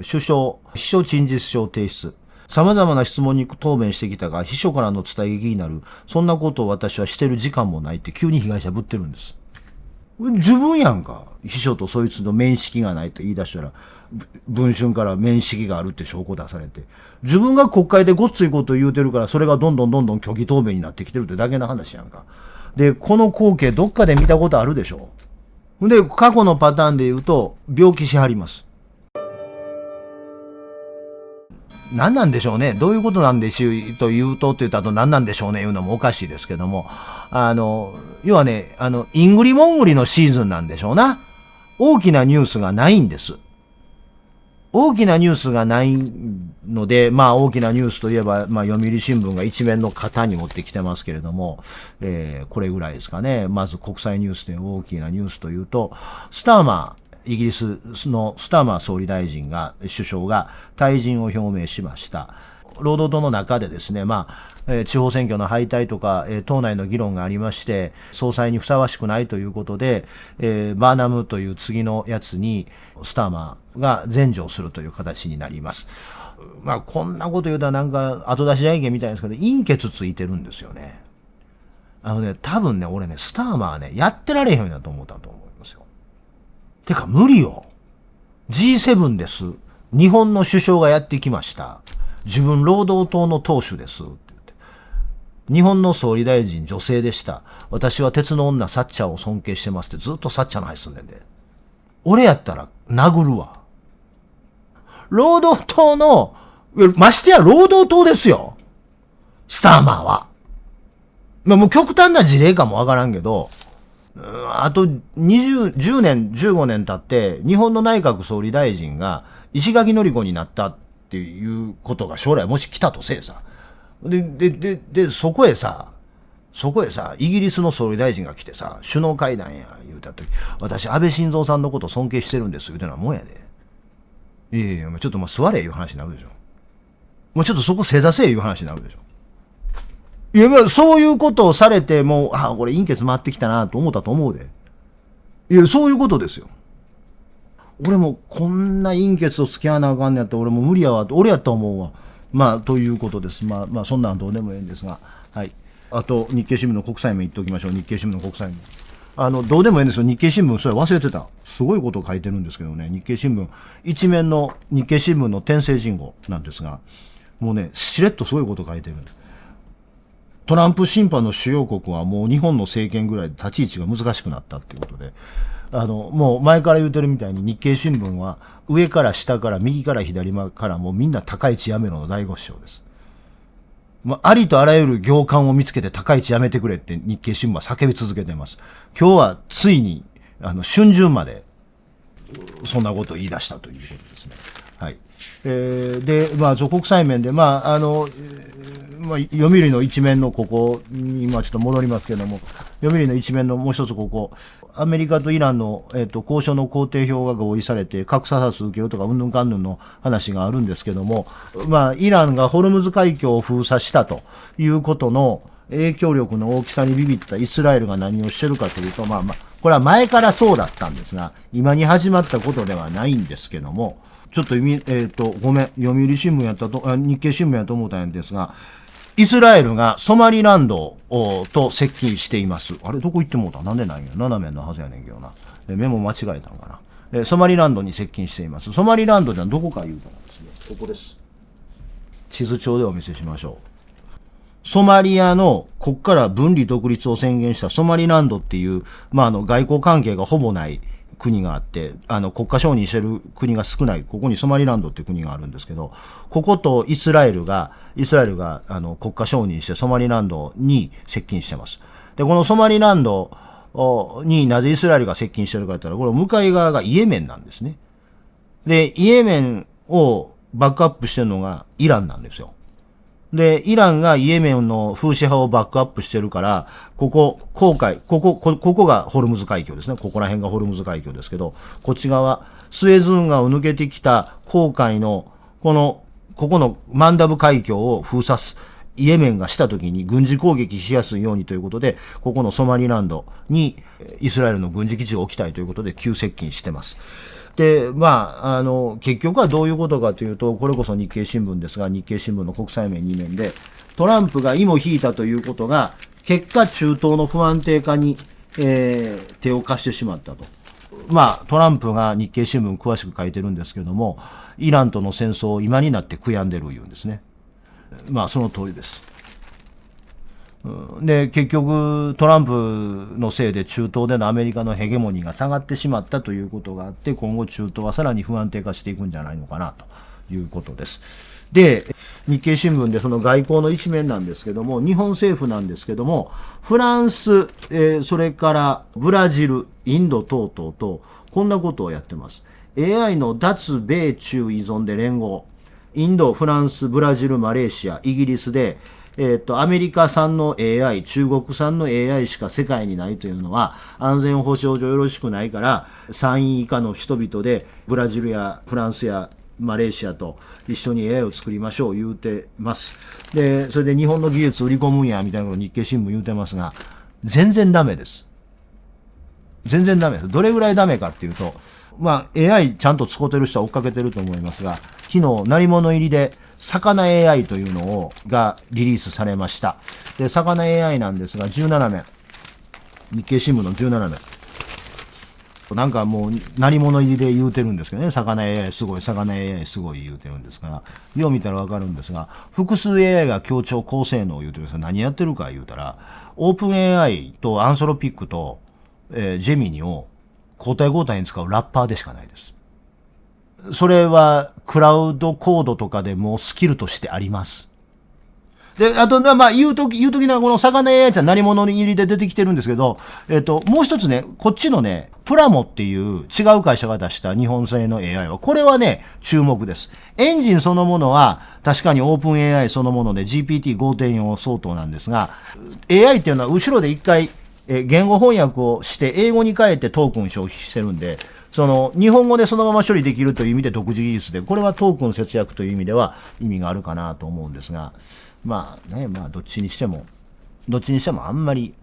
首相、秘書陳述書を提出。様々な質問に答弁してきたが、秘書からの伝え聞きになる。そんなことを私はしてる時間もないって急に被害者ぶってるんです。自分やんか。秘書とそいつの面識がないと言い出したら、文春から面識があるって証拠出されて、自分が国会でごっついこと言うてるから、それがどんどん虚偽答弁になってきてるってだけの話やんか。で、この光景どっかで見たことあるでしょ。で、過去のパターンで言うと、病気しはります。何なんでしょうね。どういうことなんでしょうと言うとって言ったと何なんでしょうね言うのもおかしいですけども。要はね、イングリモングリのシーズンなんでしょうな。大きなニュースがないんです。大きなニュースがないので、まあ大きなニュースといえば、まあ読売新聞が一面の型に持ってきてますけれども、これぐらいですかね。まず国際ニュースで大きなニュースというと、スターマー、イギリスのスターマー総理大臣が、首相が退陣を表明しました。労働党の中でですね、まあ、地方選挙の敗退とか、党内の議論がありまして、総裁にふさわしくないということで、バーナムという次のやつに、スターマーが前上するという形になります。まあ、こんなこと言うとなんか、後出しじゃんけんみたいですけど、陰血ついてるんですよね。多分ね、俺ね、スターマーね、やってられへんようだと思ったと思いますよ。てか、無理よ。G7 です。日本の首相がやってきました。自分労働党の党首ですって言って。日本の総理大臣女性でした。私は鉄の女サッチャーを尊敬してますってずっとサッチャーの話すんねんで。俺やったら殴るわ。労働党の、ましてや労働党ですよ。スターマーは。まあもう極端な事例かもわからんけど、あと10年、15年経って、日本の内閣総理大臣が石垣のり子になったっていうことが将来もし来たとせえさ。で、そこへさ、イギリスの総理大臣が来てさ、首脳会談や、言うたとき、私、安倍晋三さんのこと尊敬してるんです、言うてなもんやで。いや、ちょっと座れ、いう話になるでしょ。もうちょっとそこ正座せえ、いう話になるでしょ。いや、そういうことをされて、もう、これ陰血回ってきたなと思ったと思うで。いや、そういうことですよ。俺もこんな陰血を付き合わなあかんねやったら俺も無理やわと、俺やったと思うわ。まあ、ということです。まあ、そんなんどうでもいいんですが。はい。あと、日経新聞の国際面言っておきましょう。日経新聞の国際面。どうでもいいんですよ。日経新聞、それ忘れてた。すごいことを書いてるんですけどね。日経新聞、一面の日経新聞の天聖人語なんですが、もうね、しれっとすごいことを書いてるんです。トランプ審判の主要国はもう日本の政権ぐらいで立ち位置が難しくなったっていうことで、もう前から言うてるみたいに日経新聞は上から下から右から左からもうみんな高い位置やめろの大合唱です。ありとあらゆる行間を見つけて高い位置やめてくれって日経新聞は叫び続けています。今日はついに、春秋までそんなことを言い出したということですね。はい。で、まあ、国際面で、まあ、読売の一面のここに、今ちょっと戻りますけれども、読売の一面のもう一つここ、アメリカとイランの、交渉の工程表が合意されて、核査察受けようとか、うんぬんかんぬんの話があるんですけども、まあ、イランがホルムズ海峡を封鎖したということの影響力の大きさにビビったイスラエルが何をしてるかというと、まあ、これは前からそうだったんですが、今に始まったことではないんですけども、ちょっとごめん、読売新聞やったと、日経新聞やと思ったんですが、イスラエルがソマリランドと接近しています。あれ、どこ行ってもうた？なんでないんや。斜めのはずやねんけどな。メモ間違えたのかな。ソマリランドに接近しています。ソマリランドではどこか言うとなんですね。ここです。地図帳でお見せしましょう。ソマリアのこっから分離独立を宣言したソマリランドっていう、まあ、外交関係がほぼない国があって、国家承認してる国が少ない、ここにソマリランドっていう国があるんですけど、こことイスラエルが、国家承認してソマリランドに接近してます。で、このソマリランドになぜイスラエルが接近してるかって言ったら、これ向かい側がイエメンなんですね。で、イエメンをバックアップしてるのがイランなんですよ。で、イランがイエメンのフーシ派をバックアップしてるから、ここがホルムズ海峡ですね。ここら辺がホルムズ海峡ですけど、こっち側、スエズ運河を抜けてきた紅海の、ここのマンダブ海峡を封鎖す、イエメンがした時に軍事攻撃しやすいようにということで、ここのソマリランドにイスラエルの軍事基地を置きたいということで急接近してます。で、結局はどういうことかというと、これこそ日経新聞ですが、日経新聞の国際面2面で、トランプが芋引いたということが、結果中東の不安定化に、手を貸してしまったと。トランプが日経新聞詳しく書いてるんですけども、イランとの戦争を今になって悔やんでる言うんですね。その通りです。で、結局、トランプのせいで中東でのアメリカのヘゲモニーが下がってしまったということがあって、今後中東はさらに不安定化していくんじゃないのかなということです。で、日経新聞でその外交の一面なんですけども、日本政府なんですけども、フランス、それからブラジル、インド等々と、こんなことをやってます。AI の脱米中依存で連合。インド、フランス、ブラジル、マレーシア、イギリスで、アメリカ産の AI、中国産の AI しか世界にないというのは安全保障上よろしくないから、3位以下の人々でブラジルやフランスやマレーシアと一緒に AI を作りましょう言うてます。で、それで日本の技術売り込むんやみたいなことを日経新聞言うてますが、全然ダメです。全然ダメです。どれぐらいダメかっていうと、AI ちゃんと使ってる人は追っかけてると思いますが、昨日、鳴り物入りで、魚 AI というのがリリースされました。で、魚 AI なんですが、17面。日経新聞の17面。なんかもう、鳴り物入りで言うてるんですけどね、魚 AI すごい、魚 AI すごい言うてるんですから、よう見たらわかるんですが、複数 AI が強調高性能言うてるんですが、何やってるか言うたら、オープン AI とアンソロピックと、ジェミニを交代交代に使うラッパーでしかないです。それはクラウドコードとかでもスキルとしてあります。で、あと、言うときな、この魚 AI って何者入りで出てきてるんですけど、もう一つね、こっちのね、プラモっていう違う会社が出した日本製の AI は、これはね、注目です。エンジンそのものは、確かにオープン AI そのもので GPT5.4 相当なんですが、AI っていうのは後ろで一回、言語翻訳をして英語に変えてトークン消費してるんで、日本語でそのまま処理できるという意味で独自技術で、これはトークン節約という意味では意味があるかなと思うんですが、どっちにしてもあんまり、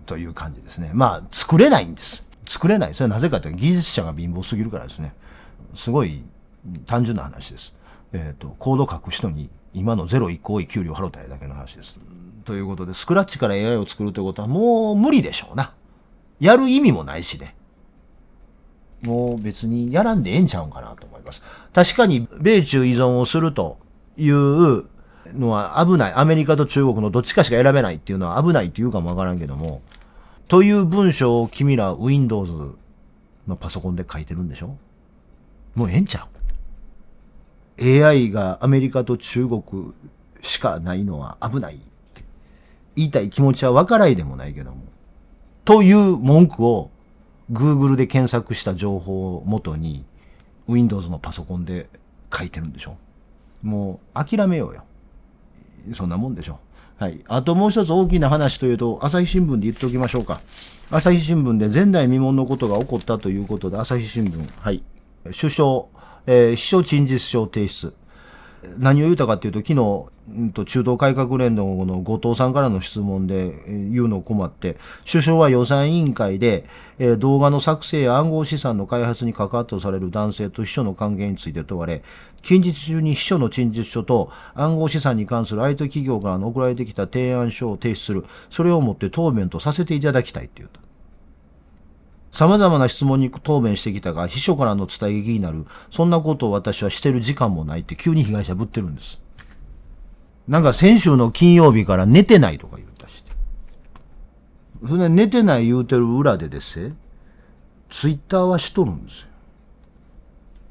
という感じですね。作れないんです。作れない。それはなぜかというと技術者が貧乏すぎるからですね。すごい単純な話です。コード書く人に今の0一個多い給料払っただけの話です。ということで、スクラッチから AI を作るということはもう無理でしょうな。やる意味もないしね。もう別にやらんでええんちゃうんかなと思います。確かに米中依存をするというのは危ない。アメリカと中国のどっちかしか選べないっていうのは危ないっていうかもわからんけども、という文章を君ら Windows のパソコンで書いてるんでしょ？もうええんちゃう？ AI がアメリカと中国しかないのは危ない。言いたい気持ちは分からいでもないけども。という文句を Google で検索した情報をもとに Windows のパソコンで書いてるんでしょ。もう諦めようよ。そんなもんでしょ。はい。あともう一つ大きな話というと、朝日新聞で言っておきましょうか。朝日新聞で前代未聞のことが起こったということで、朝日新聞、はい。首相、秘書陳述書を提出。何を言うたかっていうと、昨日、中東改革連合の後藤さんからの質問で言うのを困って、首相は予算委員会で、動画の作成や暗号資産の開発に関わったとされる男性と秘書の関係について問われ、近日中に秘書の陳述書と暗号資産に関する相手企業からの送られてきた提案書を提出する。それをもって答弁とさせていただきたいって言うと。様々な質問に答弁してきたが、秘書からの伝え聞きになる。そんなことを私はしてる時間もないって急に被害者ぶってるんです。なんか先週の金曜日から寝てないとか言うたして。それ寝てない言うてる裏でですね、ツイッターはしとるんですよ。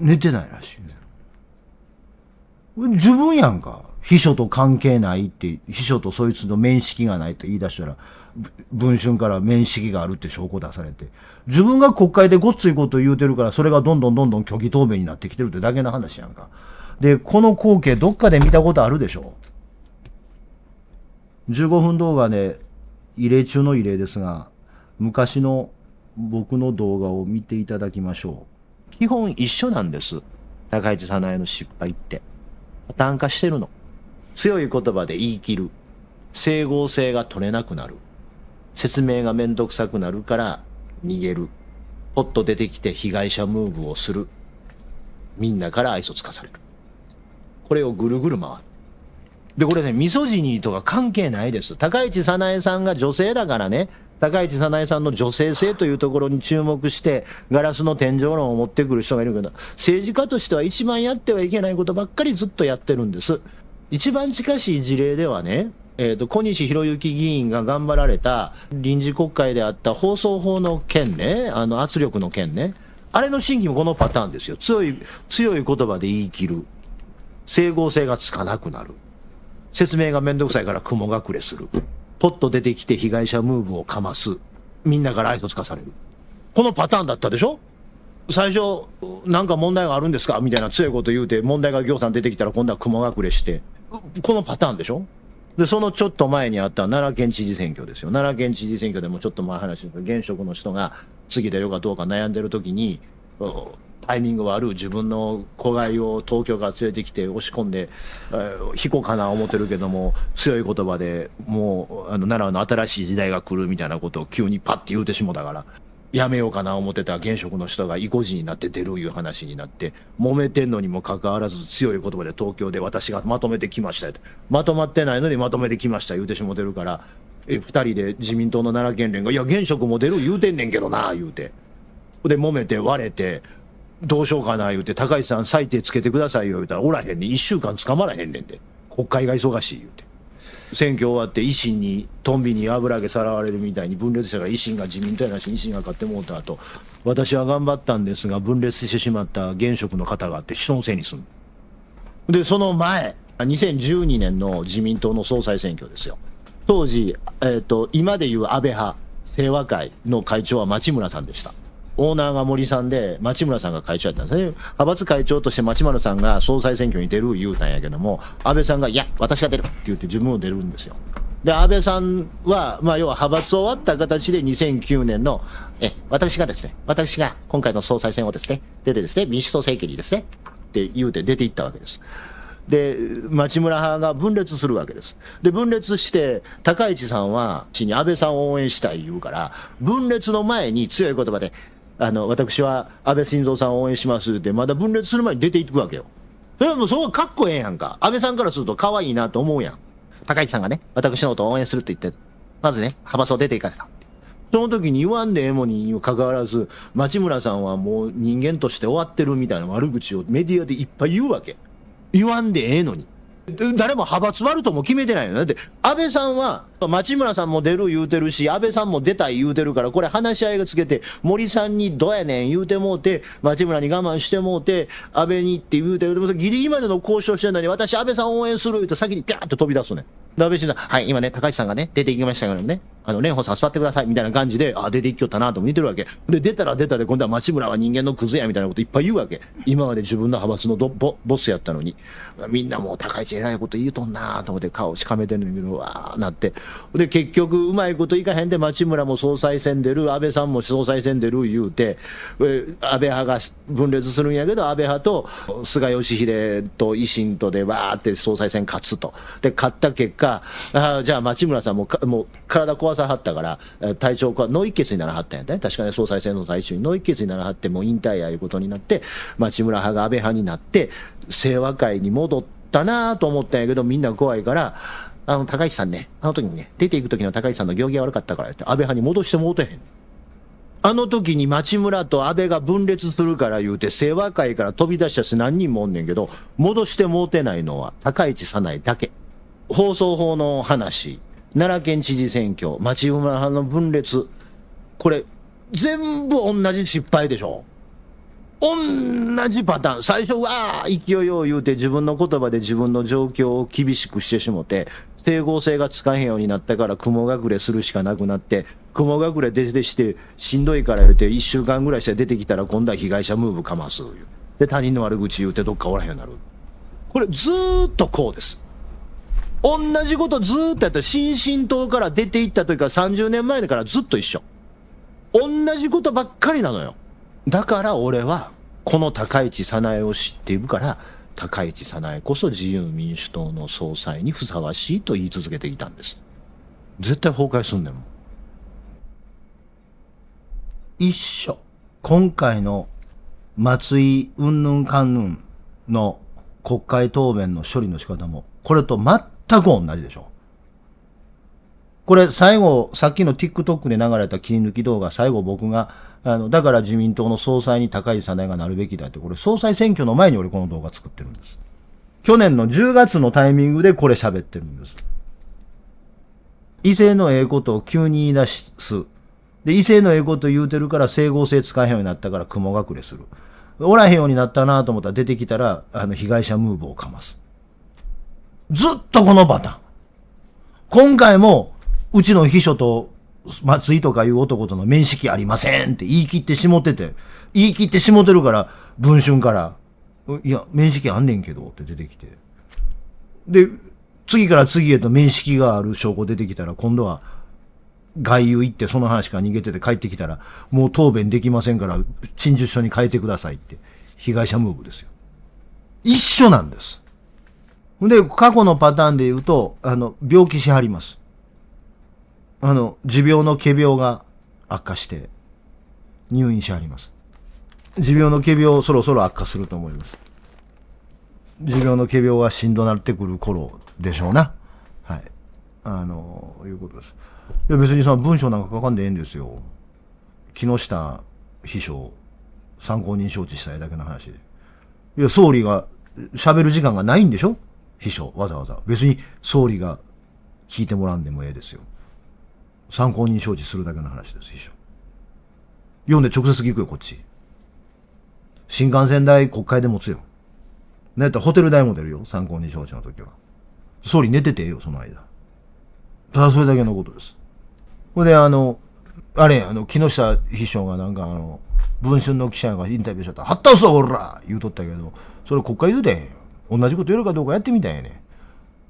寝てないらしいんですよ。自分やんか。秘書と関係ないって、秘書とそいつの面識がないと言い出したら、文春から面識があるって証拠出されて、自分が国会でごっついこと言うてるから、それがどんどん虚偽答弁になってきてるってだけの話やんか。で、この光景どっかで見たことあるでしょ。15分動画で異例中の異例ですが、昔の僕の動画を見ていただきましょう。基本一緒なんです。高市早苗の失敗って。パターン化してるの。強い言葉で言い切る。整合性が取れなくなる。説明がめんどくさくなるから逃げる。ポッと出てきて被害者ムーブをする。みんなから愛想つかされる。これをぐるぐる回る。で、これね、ミソジニーとか関係ないです。高市早苗さんが女性だからね、高市早苗さんの女性性というところに注目して、ガラスの天井論を持ってくる人がいるけど、政治家としては一番やってはいけないことばっかりずっとやってるんです。一番近しい事例ではね、小西博之議員が頑張られた臨時国会であった放送法の件ね、圧力の件ね、あれの審議もこのパターンですよ。強い言葉で言い切る。整合性がつかなくなる。説明がめんどくさいから雲隠れする。ポッと出てきて被害者ムーブをかます。みんなから愛想つかされる。このパターンだったでしょ。最初、なんか問題があるんですかみたいな強いこと言うて、問題がぎょうさん出てきたら今度は雲隠れして。このパターンでしょ。で、そのちょっと前にあった奈良県知事選挙ですよ。奈良県知事選挙でもちょっと前話した現職の人が次出るかどうか悩んでる時に、タイミング悪い自分の子飼いを東京から連れてきて押し込んで、引こうかな思ってるけども、強い言葉でもう奈良の新しい時代が来るみたいなことを急にパッて言うてしもたから、やめようかな思ってた現職の人が意固地になって出るいう話になって、揉めてんのにもかかわらず強い言葉で東京で私がまとめてきましたよと。まとまってないのにまとめてきました言うてしもてるから、二人で自民党の奈良県連が、いや現職も出る言うてんねんけどな言うて。で揉めて割れて、どうしようかな言うて、高市さん最低つけてくださいよ言うたら、おらへんねん、1週間捕まらへんねんで、国会が忙しい言うて。選挙終わって維新にトンビに油揚げさらわれるみたいに分裂したから、維新が自民党やなし維新が勝ってもうた後、私は頑張ったんですが分裂してしまった現職の方があって人のせいにする。でその前2012年の自民党の総裁選挙ですよ。当時、今でいう安倍派清和会の会長は町村さんでした。オーナーが森さんで町村さんが会長やったんですね。派閥会長として町村さんが総裁選挙に出る言うたんやけども、安倍さんがいや私が出るって言って自分も出るんですよ。で安倍さんは要は派閥を割った形で2009年の私が今回の総裁選をですね出てですね民主党政権にですねって言うて出ていったわけです。で町村派が分裂するわけです。で分裂して高市さんは安倍さんを応援したい言うから、分裂の前に強い言葉で私は安倍晋三さんを応援しますって、まだ分裂する前に出ていくわけよ。それはもうそこはかっこええやんか。安倍さんからすると可愛いなと思うやん。高市さんがね、私のことを応援するって言って、まずね、派閥を出ていかれた。その時に言わんでええもにかかわらず、町村さんはもう人間として終わってるみたいな悪口をメディアでいっぱい言うわけ。言わんでええのに。誰も派閥割るとも決めてないの。だって安倍さんは町村さんも出る言うてるし、安倍さんも出たい言うてるから、これ話し合いがつけて森さんにどうやねん言うてもうて、町村に我慢してもうて安倍にって言うてる。ギリギリまでの交渉してるのに、私安倍さんを応援する言うて先にピャーッと飛び出すね。安倍晋三はい今ね高市さんがね出ていきましたけどね、蓮舫さん座ってくださいみたいな感じで、出ていきよったなと見てるわけで、出たら出たで今度は町村は人間のクズやみたいなこといっぱい言うわけ。今まで自分の派閥のボスやったのに、みんなもう高市偉いこと言うとんなと思って顔しかめてるんだけど、わーなって、で結局うまいこといかへんで、町村も総裁選出る、安倍さんも総裁選出る言うて、安倍派が分裂するんやけど、安倍派と菅義偉と維新とでわーって総裁選勝つと。で勝った結果、じゃあ町村さんもう体壊さはったから、体調脳一血にならはったんやね。確かに総裁選の最中に脳一血にならはって、もう引退やいうことになって、町村派が安倍派になって清和会に戻ったなと思ったんやけど、みんな怖いから、高市さんね、あの時にね、出ていく時の高市さんの行儀が悪かったからって安倍派に戻してもうてへん。あの時に町村と安倍が分裂するから言うて清和会から飛び出したし何人もおんねんけど、戻してもうてないのは高市早苗だけ。放送法の話、奈良県知事選挙、町村派の分裂、これ全部同じ失敗でしょ。同じパターン。最初は勢いを言うて自分の言葉で自分の状況を厳しくしてしもて、整合性がつかへんようになったから雲隠れするしかなくなって、雲隠れ出てしてしんどいから言うて1週間ぐらいして出てきたら今度は被害者ムーブかます。で他人の悪口言うてどっかおらへんようになる。これずーっとこうです。同じことずーっとやったら、新進党から出ていった時から30年前だからずっと一緒。同じことばっかりなのよ。だから俺はこの高市早苗を知っているから、高市早苗こそ自由民主党の総裁にふさわしいと言い続けていたんです。絶対崩壊すんねんもん。一緒。今回の松井うんぬんかんぬんの国会答弁の処理の仕方も、これと全く同じでしょ。これ最後、さっきの TikTok で流れた切り抜き動画、最後僕が、だから自民党の総裁に高市早苗がなるべきだって、これ総裁選挙の前に俺この動画作ってるんです。去年の10月のタイミングでこれ喋ってるんです。異性のええことを急に言い出す。で、異性のええこと言うてるから整合性使えへんようになったから雲隠れする。おらへんようになったなと思ったら出てきたら、被害者ムーブをかます。ずっとこのパターン。今回も、うちの秘書と松井とかいう男との面識ありませんって言い切ってしもてて、言い切ってしもてるから、文春から、いや、面識あんねんけどって出てきて。で、次から次へと面識がある証拠出てきたら、今度は、外遊行ってその話から逃げてて帰ってきたら、もう答弁できませんから、陳述書に変えてくださいって、被害者ムーブですよ。一緒なんです。で、過去のパターンで言うと、病気しはります。持病の仮病が悪化して、入院しはります。持病の仮病そろそろ悪化すると思います。持病の仮病がしんどなってくる頃でしょうな。はい。いうことです。いや別にその文章なんか書かんでええんですよ。木下秘書、参考人招致したいだけの話で。いや、総理が喋る時間がないんでしょ秘書、わざわざ。別に総理が聞いてもらうんでもええですよ。参考人招致するだけの話です、秘書。読んで直接聞くよ、こっち。新幹線代国会で持つよ。なんやったらホテル代も出るよ、参考人招致の時は。総理寝ててええよ、その間。ただそれだけのことです。ほんで、木下秘書がなんか文春の記者がインタビューしちゃったら、はったうそおら言うとったけど、それ国会言うでへんよ。同じこと言えるかどうかやってみたんやね。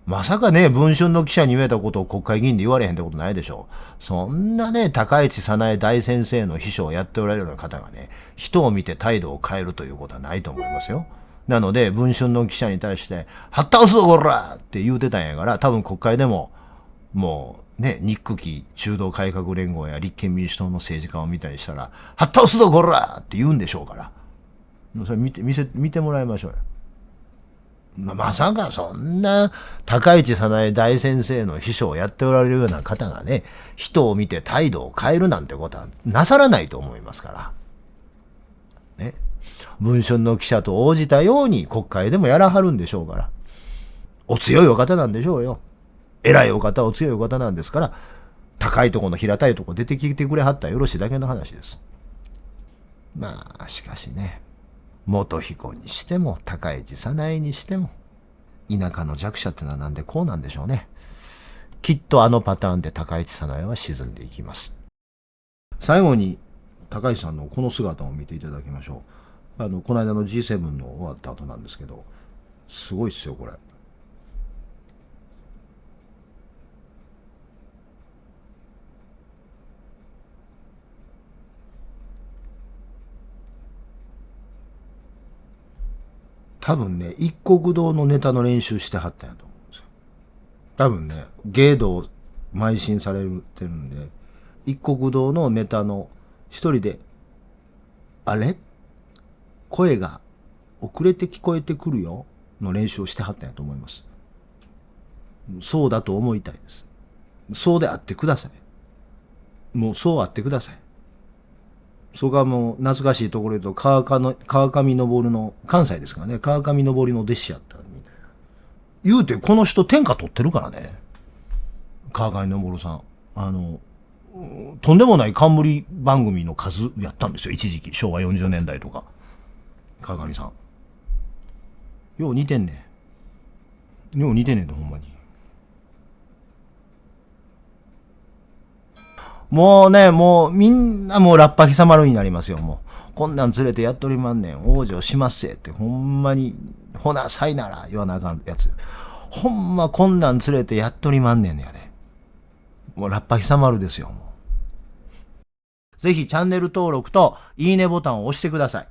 まさかね、文春の記者に言えたことを国会議員で言われへんってことないでしょ。そんなね、高市早苗大先生の秘書をやっておられるような方がね、人を見て態度を変えるということはないと思いますよ。なので、文春の記者に対して、はったうすぞこらって言うてたんやから、多分国会でも、もうね、日記中道改革連合や立憲民主党の政治家を見たりしたら、はったうすぞこらって言うんでしょうから。それ見てもらいましょうよ。まさかそんな高市早苗大先生の秘書をやっておられるような方がね、人を見て態度を変えるなんてことはなさらないと思いますから。ね。文春の記者と応じたように国会でもやらはるんでしょうから。お強いお方なんでしょうよ。偉いお方、お強いお方なんですから、高いとこの平たいとこ出てきてくれはったらよろしいだけの話です。まあ、しかしね。元彦にしても高市早苗にしても田舎の弱者ってのはなんでこうなんでしょうね。きっとあのパターンで高市早苗は沈んでいきます。最後に高市さんのこの姿を見ていただきましょう。この間の G7 の終わった後なんですけど、すごいっすよこれ。多分ね、一国堂のネタの練習してはったんやと思うんですよ。多分ね、芸道邁進されてるんで、一国堂のネタの一人で、あれ声が遅れて聞こえてくるよの練習をしてはったんやと思います。そうだと思いたいです。そうであってください。もうそうあってください。そこはもう懐かしいところで言うと川上昇の関西ですからね、川上昇の弟子やったみたいな。言うてこの人天下取ってるからね、川上昇さん。とんでもない冠番組の数やったんですよ、一時期。昭和40年代とか。川上さん。よう似てんねん。よう似てんねんと、ほんまに。もうね、もうみんなもうラッパ貴様るになりますよ、もう。こんなん連れてやっとりまんねん。往生しますせって、ほんまに、ほな、さいなら言わなあかんやつ。ほんまこんなん連れてやっとりまんねんやで。もうラッパ貴様るですよ、もう。ぜひチャンネル登録といいねボタンを押してください。